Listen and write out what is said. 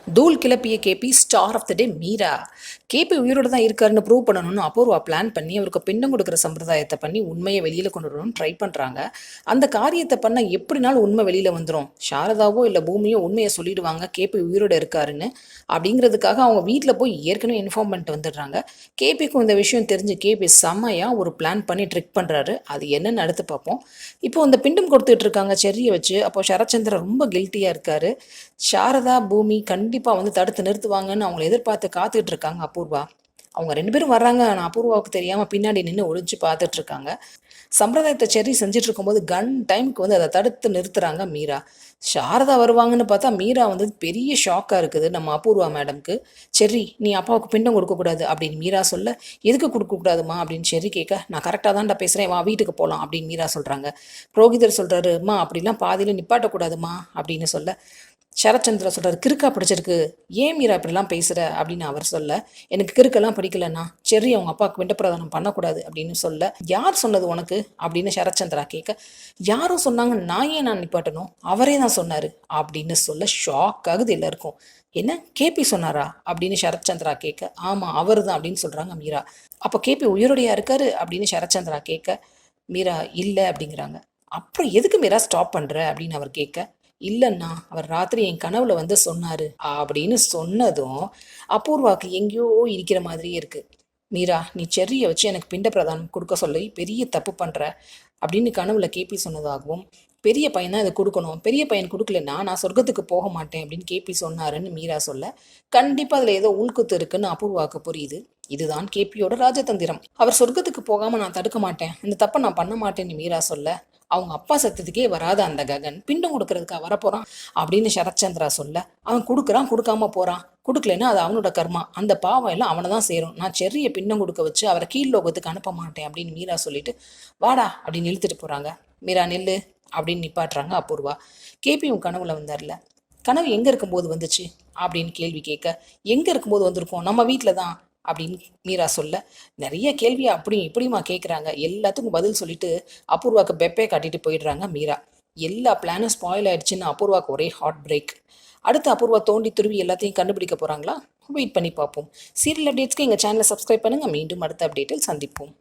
தூள் கிளப்பிய KP star of the day Meera. KP உயிரோடு தான் இருக்காருன்னு ப்ரூவ் பண்ணணும்னு அபூர்வா பிளான் பண்ணி அவருக்கு பின்னம் கொடுக்குற சம்பிரதாயத்தை பண்ணி உண்மையை வெளியில் கொண்டு வரணும்னு ட்ரை பண்ணுறாங்க. அந்த காரியத்தை பண்ண எப்படினாலும் உண்மை வெளியில் வந்துடும். சாரதாவோ இல்லை பூமியோ உண்மையை சொல்லிடுவாங்க கேபி உயிரோடு இருக்காருன்னு. அப்படிங்கிறதுக்காக அவங்க வீட்டில் போய் ஏற்கனவே இன்ஃபார்ம் பண்ணிட்டு வந்துடுறாங்க. கேபிக்கும் இந்த விஷயம் தெரிஞ்சு கேபி செம்மையாக ஒரு பிளான் பண்ணி ட்ரிக் பண்ணுறாரு. அது என்னன்னு அடுத்து பார்ப்போம். இப்போ அந்த பிண்டம் கொடுத்துட்டு இருக்காங்க செர்ரியை வச்சு. அப்போ சரச்சந்திரன் ரொம்ப கில்ட்டியாக இருக்காரு. சாரதா பூமி கண்டிப்பாக வந்து தடுத்து நிறுத்துவாங்கன்னு அவங்கள எதிர்பார்த்து காத்துக்கிட்டு இருக்காங்க அபூர்வா. அவங்க 2 பேரும் வர்றாங்க. ஆனால் அபூர்வாவுக்கு தெரியாமல் பின்னாடி நின்று ஒளிஞ்சு பார்த்துட்டு இருக்காங்க. சம்பிரதாயத்தை செர்ரி செஞ்சுட்டு இருக்கும்போது கன் டைமுக்கு வந்து அதை தடுத்து நிறுத்துறாங்க மீரா. சாரதா வருவாங்கன்னு பார்த்தா மீரா வந்து பெரிய ஷாக்காக இருக்குது நம்ம அபூர்வா மேடம்க்கு. செர்ரி, நீ அப்பாவுக்கு பிண்டம் கொடுக்கக்கூடாது அப்படின்னு மீரா சொல்ல, எதுக்கு கொடுக்கக்கூடாதுமா அப்படின்னு செர்ரி கேட்க, நான் கரெக்டாக தான்டா பேசுகிறேன், வா வீட்டுக்கு போகலாம் அப்படின்னு மீரா சொல்கிறாங்க. புரோகிதர் சொல்கிறாரு, அம்மா அப்படிலாம் பாதியில் நிப்பாட்டக்கூடாதுமா அப்படின்னு சொல்ல, சரச்சந்திரா சொல்கிறார், கிறுக்கா பிடிச்சிருக்கு, ஏன் மீரா இப்படிலாம் பேசுகிற அப்படின்னு அவர் சொல்ல, எனக்கு கிறுக்கெல்லாம் பிடிக்கலண்ணா, செர்ரி அவங்க அப்பாவுக்கு வெண்டப்பிரதானம் பண்ணக்கூடாது அப்படின்னு சொல்ல, யார் சொன்னது உனக்கு அப்படின்னு சரச்சந்திரா கேட்க, யாரும் சொன்னாங்க, நான் நிப்பாட்டணும், அவரே தான் சொன்னார் அப்படின்னு சொல்ல ஷாக் ஆகுது எல்லாருக்கும். என்ன கேபி சொன்னாரா அப்படின்னு சரச்சந்திரா கேட்க, ஆமாம் அவர் தான் அப்படின்னு சொல்கிறாங்க மீரா. அப்போ கேபி உயிரோடையா இருக்காரு அப்படின்னு சரச்சந்திரா கேட்க, மீரா இல்லை அப்படிங்கிறாங்க. அப்புறம் எதுக்கு மீரா ஸ்டாப் பண்ணுற அப்படின்னு அவர் கேட்க, இல்லைண்ணா அவர் ராத்திரி என் கனவுல வந்து சொன்னாரு அப்படின்னு சொன்னதும் அபூர்வாக்கு எங்கேயோ இருக்கிற மாதிரியே இருக்கு. மீரா, நீ செர்ரியை வச்சு எனக்கு பிண்ட பிரதானம் கொடுக்க சொல்லி பெரிய தப்பு பண்ற அப்படின்னு கனவுல கேபி சொன்னதாகவும், பெரிய பையன் தான் இதை கொடுக்கணும், பெரிய பையன் கொடுக்கலன்னா நான் சொர்க்கத்துக்கு போக மாட்டேன் அப்படின்னு கேபி சொன்னாருன்னு மீரா சொல்ல, கண்டிப்பா அதுல ஏதோ உள்குத்து இருக்குன்னு அபூர்வாக்கு புரியுது. இதுதான் கேபியோட ராஜதந்திரம். அவர் சொர்க்கத்துக்கு போகாம நான் தடுக்க மாட்டேன், இந்த தப்பை நான் பண்ண மாட்டேன்னு மீரா சொல்ல, அவங்க அப்பா சத்தத்துக்கே வராத அந்த ககன் பிண்டம் கொடுக்கறதுக்காக வரப்போறான் அப்படின்னு சரத்சந்திரா சொல்ல, அவன் கொடுக்குறான், கொடுக்காம போறான், கொடுக்கலன்னா அது அவனோட கர்மா, அந்த பாவம் எல்லாம் அவனை தான் சேரும், நான் செர்ரியை பிண்டம் கொடுக்க வச்சு அவரை கீழ்லோகத்துக்கு அனுப்ப மாட்டேன் அப்படின்னு மீரா சொல்லிட்டு, வாடா அப்படின்னு இழுத்துட்டு போறாங்க. மீரா நெல்லு அப்படின்னு நிப்பாட்டுறாங்க அபூர்வா. கேபியும் கனவுல வந்தார்ல, கனவு எங்க இருக்கும்போது வந்துச்சு அப்படின்னு கேள்வி கேட்க, எங்க இருக்கும்போது வந்திருக்கோம், நம்ம வீட்டில் தான் அப்படின்னு மீரா சொல்ல, நிறைய கேள்வியை அப்படி இப்படிமா கேட்குறாங்க. எல்லாத்துக்கும் பதில் சொல்லிட்டு அபூர்வாக்கு பெப்பே காட்டிட்டு போயிடுறாங்க மீரா. எல்லா பிளானும் ஸ்பாயில் ஆயிடுச்சுன்னு அபூர்வாக்கு ஒரே ஹார்ட் பிரேக். அடுத்து அபூர்வா தோண்டி துருவி எல்லாத்தையும் கண்டுபிடிக்க போகிறாங்களா? வெயிட் பண்ணி பார்ப்போம். சீரியல் அப்டேட்ஸ்க்கு எங்கள் சேனலை சப்ஸ்கிரைப் பண்ணுங்கள். மீண்டும் அடுத்த அப்டேட்டில் சந்திப்போம்.